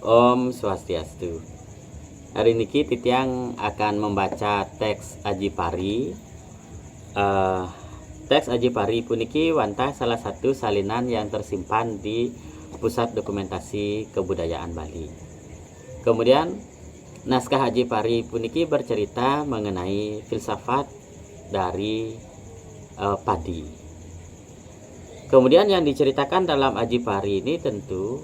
Om Swastiastu. Hari ini Titiang akan membaca teks Aji Pari. Teks Aji Pari puniki wantah salah satu salinan yang tersimpan di Pusat Dokumentasi Kebudayaan Bali. Kemudian naskah Aji Pari puniki bercerita mengenai filsafat dari padi. Kemudian yang diceritakan dalam Aji Pari ini tentu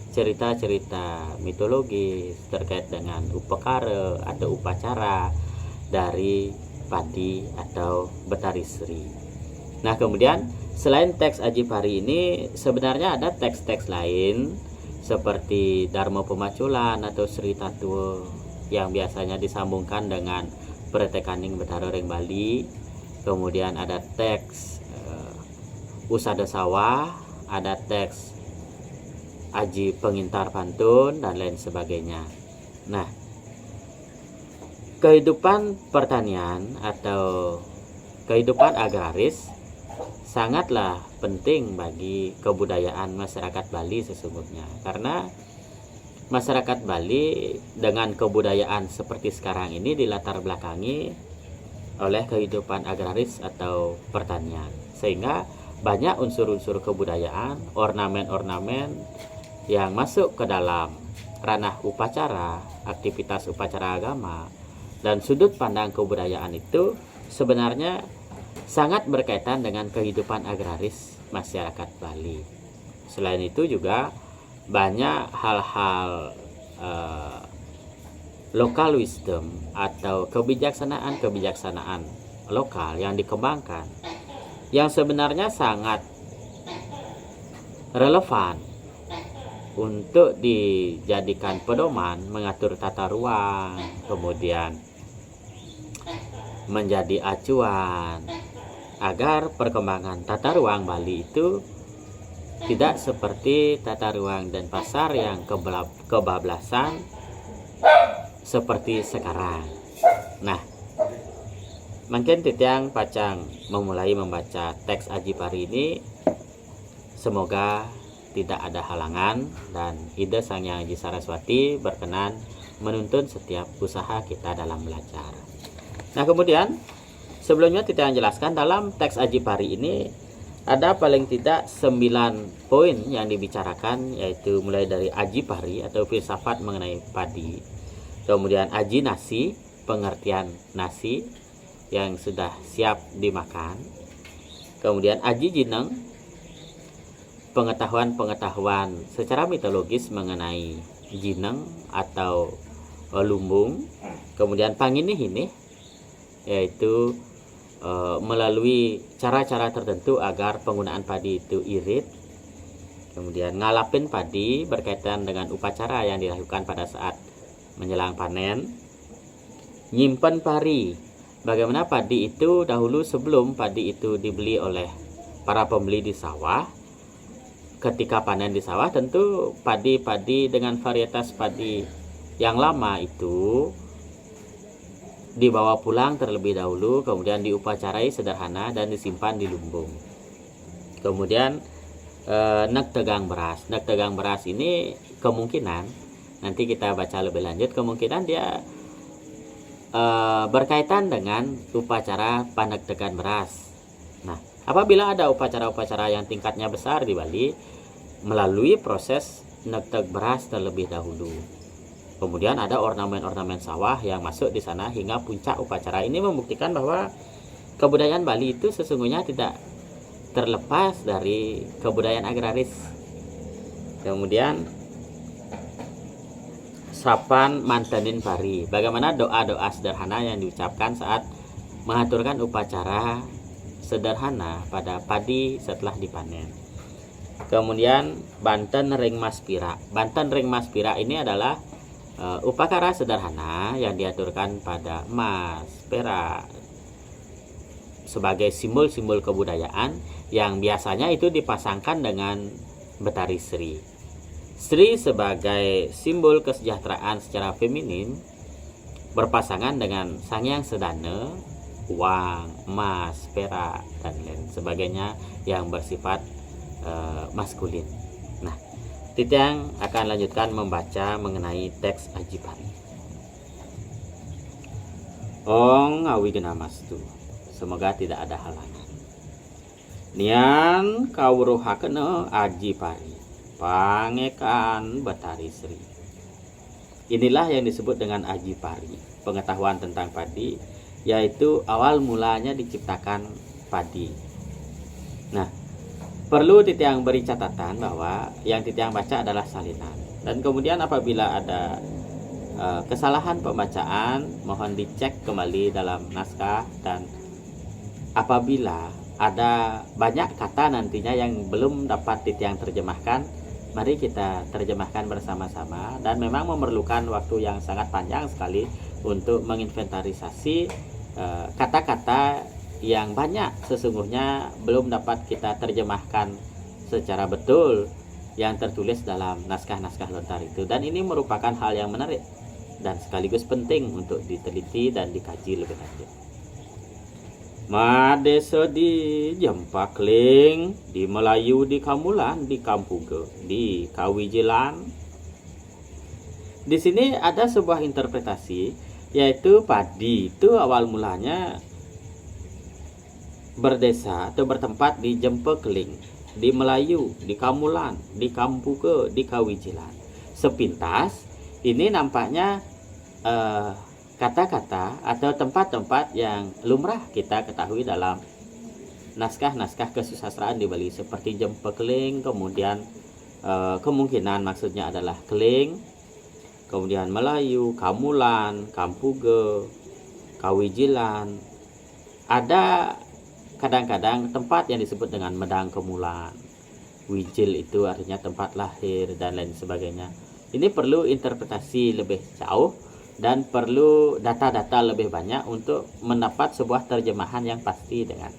cerita-cerita mitologis terkait dengan upakara atau upacara dari padi atau Betari Sri. Nah, kemudian selain teks Aji Pari ini sebenarnya ada teks-teks lain seperti Dharma Pemaculan atau Sri Tattwa yang biasanya disambungkan dengan Pretekaning Betara Ring Bali. Kemudian ada teks Usada Sawah, ada teks Aji Pengintar Pantun dan lain sebagainya. Nah, kehidupan pertanian atau kehidupan agraris sangatlah penting bagi kebudayaan masyarakat Bali sesungguhnya, karena masyarakat Bali dengan kebudayaan seperti sekarang ini dilatar belakangi oleh kehidupan agraris atau pertanian, sehingga banyak unsur-unsur kebudayaan, ornamen-ornamen yang masuk ke dalam ranah upacara, aktivitas upacara agama, dan sudut pandang kebudayaan itu sebenarnya sangat berkaitan dengan kehidupan agraris masyarakat Bali. Selain itu juga banyak hal-hal local wisdom atau kebijaksanaan lokal yang dikembangkan, yang sebenarnya sangat relevan untuk dijadikan pedoman mengatur tata ruang, kemudian menjadi acuan agar perkembangan tata ruang Bali itu tidak seperti tata ruang Denpasar yang kebablasan seperti sekarang. Nah, mungkin Titiang Pacang memulai membaca teks Aji Pari ini. Semoga tidak ada halangan dan Ida Sang Hyang Aji Saraswati berkenan menuntun setiap usaha kita dalam belajar. Nah, kemudian sebelumnya Titiang jelaskan dalam teks Aji Pari ini ada paling tidak 9 poin yang dibicarakan, yaitu mulai dari Aji Pari atau filsafat mengenai padi, kemudian Aji Nasi, pengertian nasi yang sudah siap dimakan, kemudian Aji Jineng, pengetahuan-pengetahuan secara mitologis mengenai jineng atau lumbung, kemudian Panginihini, yaitu melalui cara-cara tertentu agar penggunaan padi itu irit, kemudian Ngalapin Padi berkaitan dengan upacara yang dilakukan pada saat menjelang panen, Nyimpen Pari, bagaimana padi itu dahulu sebelum padi itu dibeli oleh para pembeli di sawah. Ketika panen di sawah, tentu padi-padi dengan varietas padi yang lama itu dibawa pulang terlebih dahulu, kemudian diupacarai sederhana dan disimpan di lumbung. Kemudian Nek Tegang Beras. Nek Tegang Beras ini kemungkinan, nanti kita baca lebih lanjut, kemungkinan dia berkaitan dengan upacara Panek Tegan Beras. Nah, apabila ada upacara-upacara yang tingkatnya besar di Bali, melalui proses Nektek Beras terlebih dahulu. Kemudian ada ornamen-ornamen sawah yang masuk di sana hingga puncak upacara. Ini membuktikan bahwa kebudayaan Bali itu sesungguhnya tidak terlepas dari kebudayaan agraris. Kemudian Sapan Mantenin Pari, bagaimana doa-doa sederhana yang diucapkan saat mengaturkan upacara sederhana pada padi setelah dipanen. Kemudian Banten Ring Mas Pira. Banten Ring Mas Pira ini adalah upacara sederhana yang diaturkan pada emas, perak sebagai simbol-simbol kebudayaan yang biasanya itu dipasangkan dengan Betari Sri. Sri sebagai simbol kesejahteraan secara feminin berpasangan dengan Sang Hyang Sedana, uang, emas, perak, dan lain sebagainya yang bersifat maskulin. Nah, Titiang akan lanjutkan membaca mengenai teks Aji Pari. Ong awi genamastu, semoga tidak ada halangan. Nian kawruhakeun Aji Pari, pangekan Betari Sri. Inilah yang disebut dengan Aji Pari, pengetahuan tentang padi, yaitu awal mulanya diciptakan padi. Nah, perlu Titiang beri catatan bahwa yang Titiang baca adalah salinan. Dan kemudian apabila ada kesalahan pembacaan, mohon dicek kembali dalam naskah. Dan apabila ada banyak kata nantinya yang belum dapat Titiang terjemahkan, mari kita terjemahkan bersama-sama. Dan memang memerlukan waktu yang sangat panjang sekali untuk menginventarisasi kata-kata yang banyak sesungguhnya belum dapat kita terjemahkan secara betul yang tertulis dalam naskah-naskah lontar itu. Dan ini merupakan hal yang menarik dan sekaligus penting untuk diteliti dan dikaji lebih lanjut. Madesa di Jempakling, di Melayu, di Kamulan, di Kampuge, di Kawijilan. Di sini ada sebuah interpretasi, yaitu padi itu awal mulanya berdesa atau bertempat di Jempakling, di Melayu, di Kamulan, di Kampuge, di Kawijilan. Sepintas ini nampaknya kata-kata atau tempat-tempat yang lumrah kita ketahui dalam naskah-naskah kesusastraan di Bali, seperti Jempakling, kemudian kemungkinan maksudnya adalah Keling, kemudian Melayu, Kamulan, Kampuge, Kawijilan. Ada kadang-kadang tempat yang disebut dengan Medang Kemulan, Wijil itu artinya tempat lahir dan lain sebagainya. Ini perlu interpretasi lebih jauh dan perlu data-data lebih banyak untuk mendapat sebuah terjemahan yang pasti dengan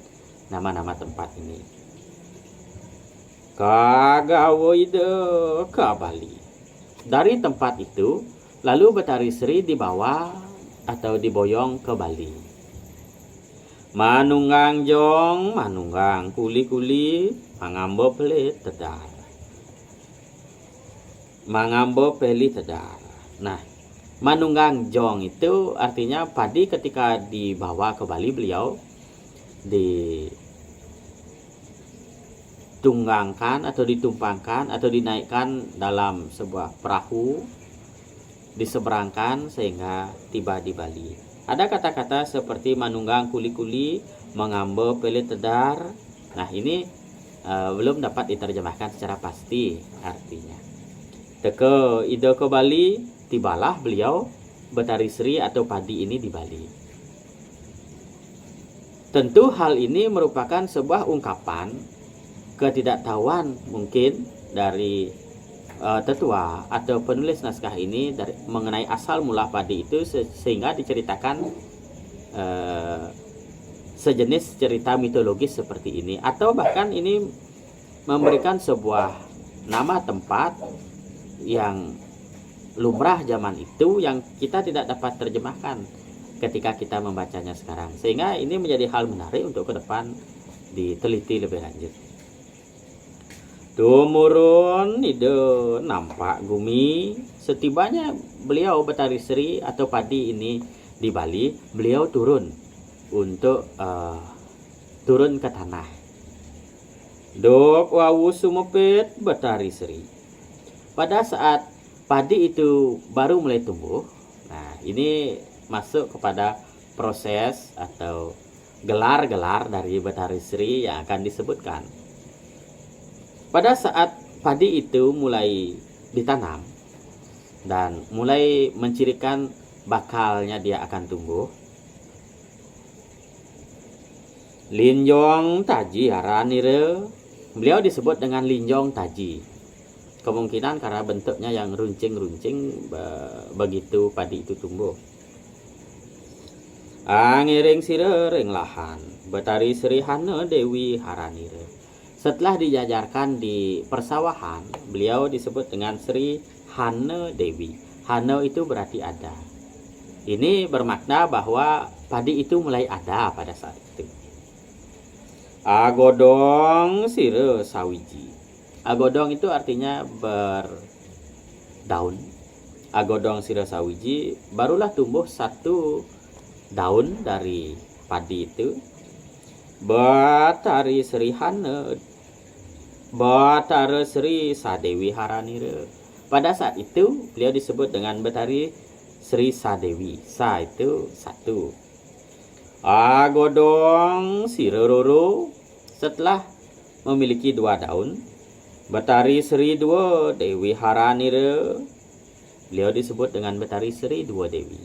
nama-nama tempat ini. Kagawoide ke Bali. Dari tempat itu, lalu Betari Sri dibawa atau diboyong ke Bali. Manunggang jong, manunggang kuli-kuli, mangambo peli tedar. Mangambo peli tedar. Nah, manunggang jong itu artinya padi ketika dibawa ke Bali, beliau ditunggangkan atau ditumpangkan atau dinaikkan dalam sebuah perahu, diseberangkan sehingga tiba di Bali. Ada kata-kata seperti manunggang kuli-kuli, mengambil peli tedar. Nah, ini belum dapat diterjemahkan secara pasti artinya. Teke ide ke Bali, tibalah beliau Betari Sri atau padi ini di Bali. Tentu hal ini merupakan sebuah ungkapan ketidaktahuan mungkin dari tetua atau penulis naskah ini mengenai asal mula padi itu, sehingga diceritakan sejenis cerita mitologis seperti ini, atau bahkan ini memberikan sebuah nama tempat yang lumrah zaman itu yang kita tidak dapat terjemahkan ketika kita membacanya sekarang, sehingga ini menjadi hal menarik untuk ke depan diteliti lebih lanjut. Tumurun ide nampak gumi. Setibanya beliau Betari Sri atau padi ini di Bali, beliau turun untuk turun ke tanah. Dok wawu sumepit Betari Sri. Pada saat padi itu baru mulai tumbuh, nah ini masuk kepada proses atau gelar-gelar dari Betari Sri yang akan disebutkan. Pada saat padi itu mulai ditanam dan mulai mencirikan bakalnya dia akan tumbuh, Linjong Taji Haranire, beliau disebut dengan Linjong Taji. Kemungkinan karena bentuknya yang runcing-runcing begitu padi itu tumbuh. Angiring sire ring lahan, Betari Sri Hana Dewi Haranire. Setelah dijajarkan di persawahan, beliau disebut dengan Sri Hana Dewi. Hana itu berarti ada. Ini bermakna bahwa padi itu mulai ada pada saat itu. Agodong sire sawiji. Agodong itu artinya berdaun. Agodong sira sawiji, barulah tumbuh satu daun dari padi itu. Batari Sri Hana, Batara Sri Sadewi Haranira. Pada saat itu beliau disebut dengan Batari Sri Sadewi. Sa itu satu. Agodong Sirororo setelah memiliki dua daun. Batari Sri dua Dewi Haranira. Beliau disebut dengan Batari Sri dua Dewi.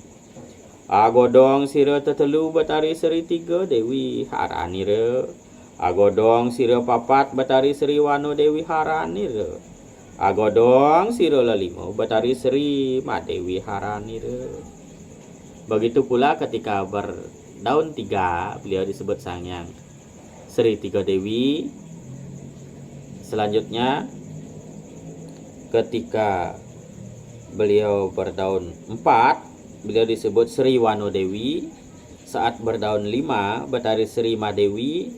Agodong Sira tetelu Batari Sri tiga Dewi Haranira. Agodong Sira papat Batari Sri Wano Dewi Haranira. Agodong Sira lelima Batari Sri Madewi Haranira. Begitu pula ketika berdaun tiga, beliau disebut Sangyang Sri Tiga Dewi. Selanjutnya ketika beliau berdaun 4, beliau disebut Sri Wano Dewi. Saat berdaun 5, Batari Sri Madewi.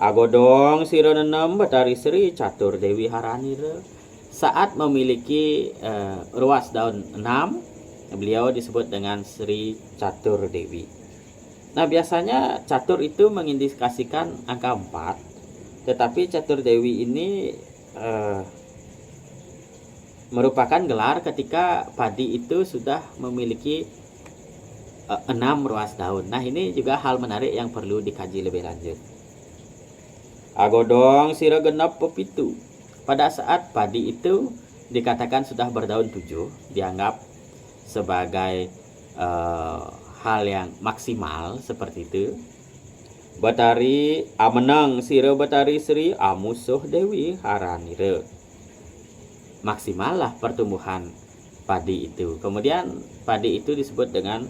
Agodong Sira 6, Batari Sri Catur Dewi Haranira. Saat memiliki ruas daun 6, beliau disebut dengan Sri Catur Dewi. Nah, biasanya catur itu mengindikasikan angka 4, tetapi Catur Dewi ini merupakan gelar ketika padi itu sudah memiliki 6 ruas daun. Nah, ini juga hal menarik yang perlu dikaji lebih lanjut. Agodong Sira genap pepitu. Pada saat padi itu dikatakan sudah berdaun 7, dianggap sebagai hal yang maksimal seperti itu. Batari Amenang Sira Batari Sri Amusuh Dewi Haranira. Maksimal lah pertumbuhan padi itu. Kemudian padi itu disebut dengan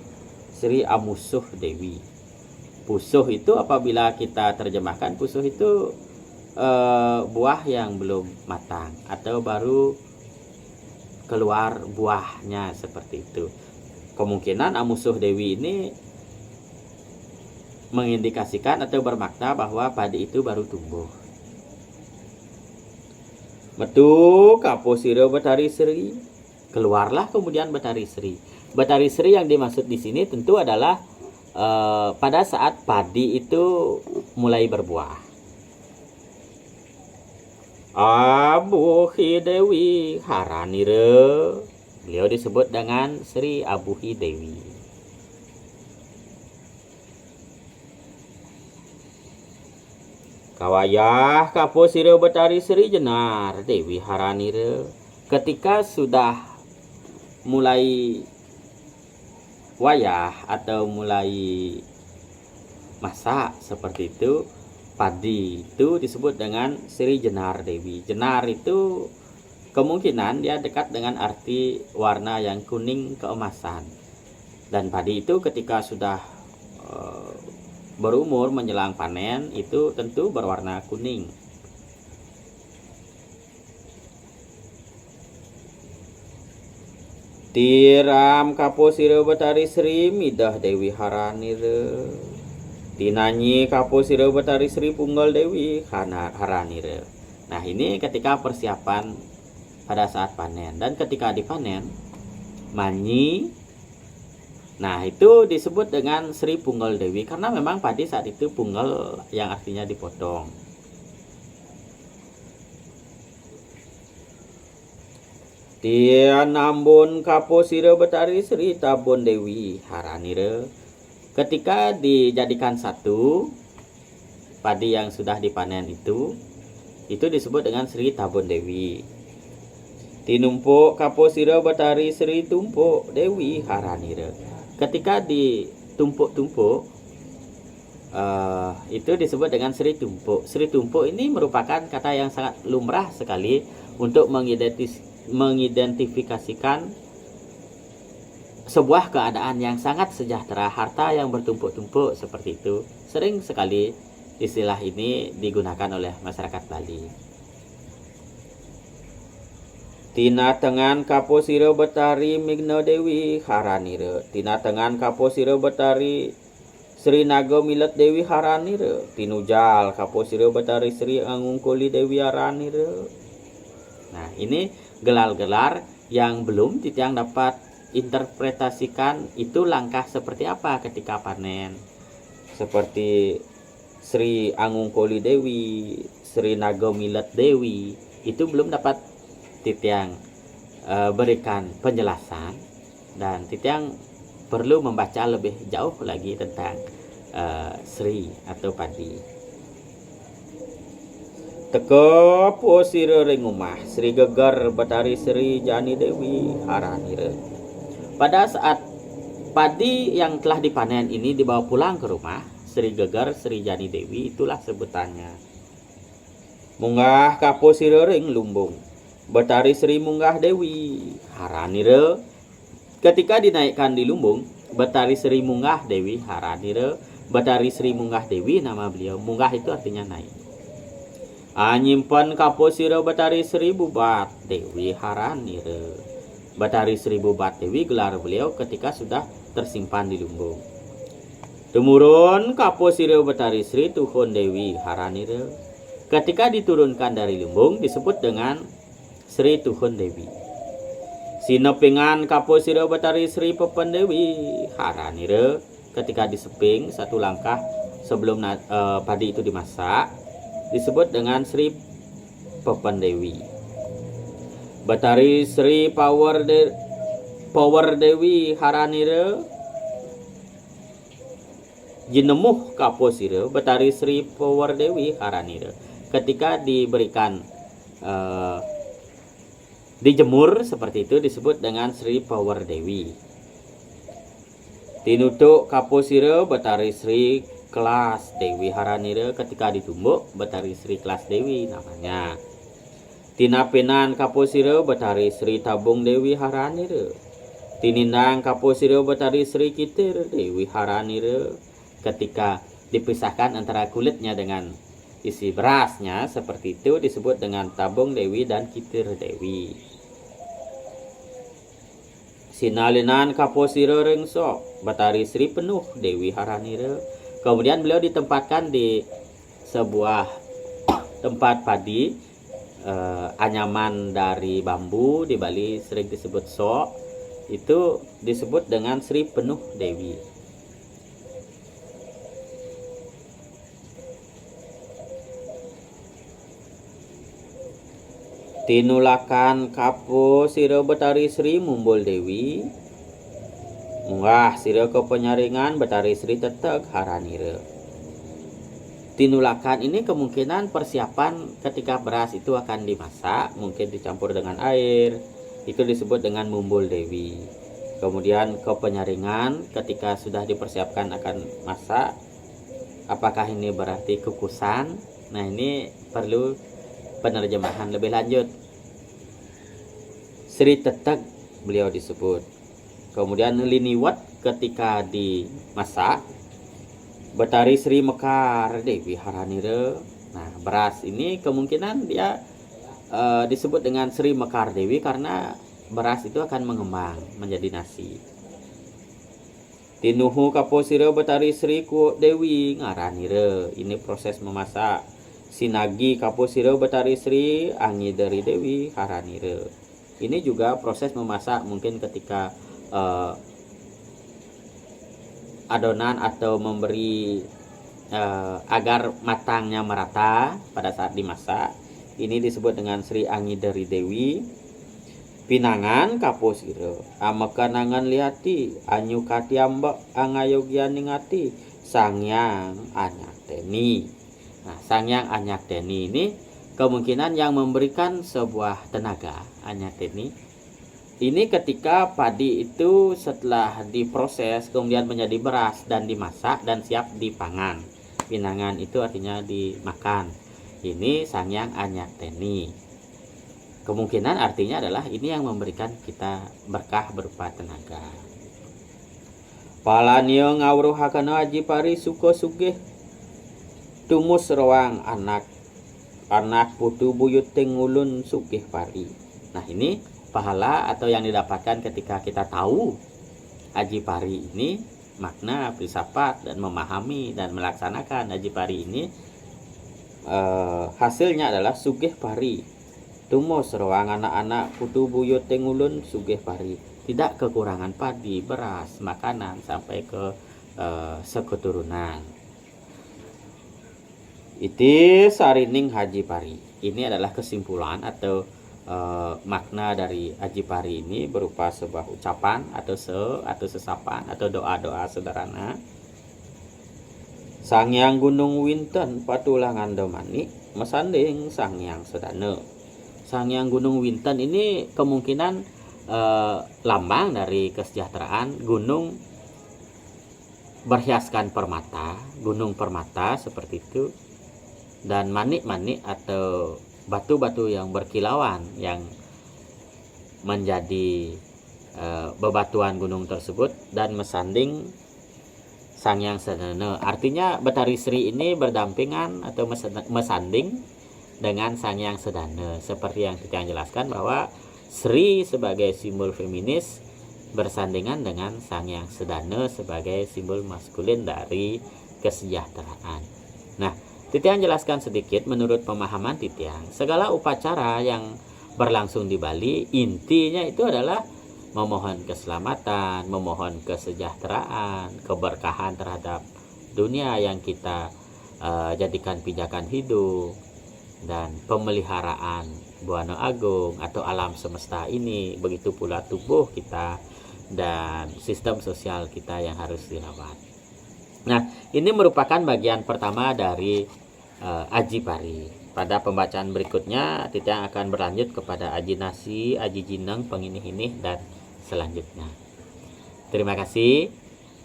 Sri Amusuh Dewi. Pusuh itu apabila kita terjemahkan, pusuh itu buah yang belum matang atau baru keluar buahnya, seperti itu. Kemungkinan Amusuh Dewi ini mengindikasikan atau bermakna bahwa padi itu baru tumbuh. Metu Kapo Sira Batari Sri. Keluarlah kemudian Batari Sri. Batari Sri yang dimaksud di sini tentu adalah pada saat padi itu mulai berbuah. Abuhi Dewi Haranira. Beliau disebut dengan Sri Abuhi Dewi. Kawayah Kapo Sira Batari Sri Jenar Dewi Haranira. Ketika sudah mulai wayah atau mulai masak seperti itu, padi itu disebut dengan Sri Jenar Dewi. Jenar itu kemungkinan dia dekat dengan arti warna yang kuning keemasan. Dan padi itu ketika sudah berumur menjelang panen itu tentu berwarna kuning. Tiram Kapo Sira Batari Sri Midah Dewi Haranira. Tinanyi Kapo Sira Batari Sri Punggal Dewi Haranira. Nah, ini ketika persiapan pada saat panen. Dan ketika dipanen, manyi, nah itu disebut dengan Sri Punggal Dewi karena memang padi saat itu punggal yang artinya dipotong. Tian Ambon Kapo Sira Batari Sri Tabon Dewi Haranira. Ketika dijadikan satu padi yang sudah dipanen itu disebut dengan Sri Tabon Dewi. Tinumpuk Kapo Sira Batari Sri Tumpuk Dewi Haranira. Ketika ditumpuk-tumpuk itu disebut dengan Sri Tumpuk. Sri Tumpuk ini merupakan kata yang sangat lumrah sekali untuk mengidentifikasikan sebuah keadaan yang sangat sejahtera, harta yang bertumpuk-tumpuk seperti itu. Sering sekali istilah ini digunakan oleh masyarakat Bali. Tina tengan Kapo Sira Batari Migna Dewi Haranira. Tina tengan Kapo Sira Batari Sri Naga Milat Dewi Haranira. Tinujal Kapo Sira Batari Sri Angungkuli Dewi Haranira. Nah, ini gelar-gelar yang belum titiang dapat interpretasikan itu langkah seperti apa ketika panen. Seperti Sri Angungkoli Dewi, Sri Nagomilat Dewi, itu belum dapat titiang berikan penjelasan, dan titiang perlu membaca lebih jauh lagi tentang Sri atau padi. Teka posire ring umah Sri Gegar Batari Sri Jani Dewi Haranire. Pada saat padi yang telah dipanen ini dibawa pulang ke rumah Sri Gegar Sri Jani Dewi, itulah sebutannya. Munggah kaposire ring lumbung Batari Sri Munggah Dewi Haranire. Ketika dinaikkan di lumbung, Batari Sri Munggah Dewi Haranire. Batari Sri Munggah Dewi nama beliau. Munggah itu artinya naik. Nyimpen kaposire Batari Sri Bubat Dewi Haranire. Batari Sri Bubat Dewi gelar beliau ketika sudah tersimpan di lumbung. Temurun kaposire Batari Sri Tuhun Dewi Haranire. Ketika diturunkan dari lumbung disebut dengan Sri Tuhun Dewi. Sinepingan kaposire Batari Sri Pepen Dewi Haranire. Ketika diseping satu langkah sebelum padi itu dimasak disebut dengan Sri Pepen Dewi. Batari Sri Power Dewi Haranire. Jinemuh kaposire Batari Sri Power Dewi Haranire. Ketika diberikan dijemur seperti itu disebut dengan Sri Power Dewi. Tinutuk kaposire Batari Sri Kelas Dewi Haranire. Ketika ditumbuk Batari Sri Kelas Dewi namanya. Tinapenan kaposire Batari Sri Tabung Dewi Haranire. Tinindang kaposire Batari Sri Kitir Dewi Haranire. Ketika dipisahkan antara kulitnya dengan isi berasnya seperti itu disebut dengan Tabung Dewi dan Kitir Dewi. Sinalinan kaposire rengsok Batari Sri Penuh Dewi Haranire. Kemudian beliau ditempatkan di sebuah tempat padi anyaman dari bambu di Bali sering disebut sok. Itu disebut dengan Sri Penuh Dewi. Tinulakan kaposire Batari Sri Mumbul Dewi. Munggah sire ke penyaringan Batari Sri Tetek Haranire. Tinulakan ini kemungkinan persiapan ketika beras itu akan dimasak, mungkin dicampur dengan air, itu disebut dengan Mumbul Dewi. Kemudian ke penyaringan ketika sudah dipersiapkan akan masak, apakah ini berarti kukusan? Nah, ini perlu penerjemahan lebih lanjut. Sri Tetek beliau disebut. Kemudian liniwat ketika dimasak Batari Sri Mekar Dewi Haranire. Nah, beras ini kemungkinan dia disebut dengan Sri Mekar Dewi karena beras itu akan mengembang menjadi nasi. Tinuhu kaposire Batari Sri Ku Dewi Ngaranire. Ini proses memasak. Sinagi kaposire Batari Sri Angidari Dewi Haranire. Ini juga proses memasak, mungkin ketika adonan atau memberi agar matangnya merata pada saat dimasak. Ini disebut dengan Sri Angidari Dewi. Pinangan kaposire amakanangan liati anyukati ambak angayogyan ningati Sangyang Anyakteni. Nah, Sangyang Anyakteni ini kemungkinan yang memberikan sebuah tenaga. Anyakteni ini ketika padi itu setelah diproses kemudian menjadi beras dan dimasak dan siap dipangan. Pinangan itu artinya dimakan. Ini Sangyang Anyakteni. Kemungkinan artinya adalah ini yang memberikan kita berkah berupa tenaga. Palanio ngawruhakana aji pari suko sugih tumus roang anak putu buyut tengulun sugih pari. Nah, ini pahala atau yang didapatkan ketika kita tahu aji pari ini, makna filsafat dan memahami dan melaksanakan aji pari ini, hasilnya adalah sugih pari, Tumus roang anak-anak putu buyut teng ulun sugih pari. Tidak kekurangan padi, beras, makanan sampai ke seketurunan. Iti sarining Haji Pari. Ini adalah kesimpulan atau makna dari Haji Pari ini berupa sebuah ucapan atau sesapan atau doa-doa sederhana. Sangyang Gunung Winten patulangan domani mesanding Sangyang Sedana. Sangyang Gunung Winten ini kemungkinan lambang dari kesejahteraan, gunung berhiaskan permata, gunung permata seperti itu, dan manik-manik atau batu-batu yang berkilauan yang menjadi bebatuan gunung tersebut, dan mesanding Sangyang Sedana. Artinya Betari Sri ini berdampingan atau mesanding dengan Sangyang Sedana, seperti yang kita jelaskan bahwa Sri sebagai simbol feminis bersandingan dengan Sangyang Sedana sebagai simbol maskulin dari kesejahteraan. Nah, Titiang jelaskan sedikit menurut pemahaman Titiang, segala upacara yang berlangsung di Bali intinya itu adalah memohon keselamatan, memohon kesejahteraan, keberkahan terhadap dunia yang kita jadikan pijakan hidup, dan pemeliharaan Buana Agung atau alam semesta ini, begitu pula tubuh kita dan sistem sosial kita yang harus dirawat. Nah, ini merupakan bagian pertama dari Aji Pari. Pada pembacaan berikutnya Titiang akan berlanjut kepada Aji Nasi, Aji Jineng, Penginih-inih, dan selanjutnya. Terima kasih.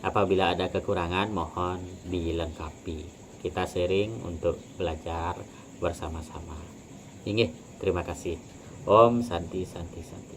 Apabila ada kekurangan mohon dilengkapi. Kita sharing untuk belajar bersama-sama. Inggih, terima kasih. Om Santi Santi Santi.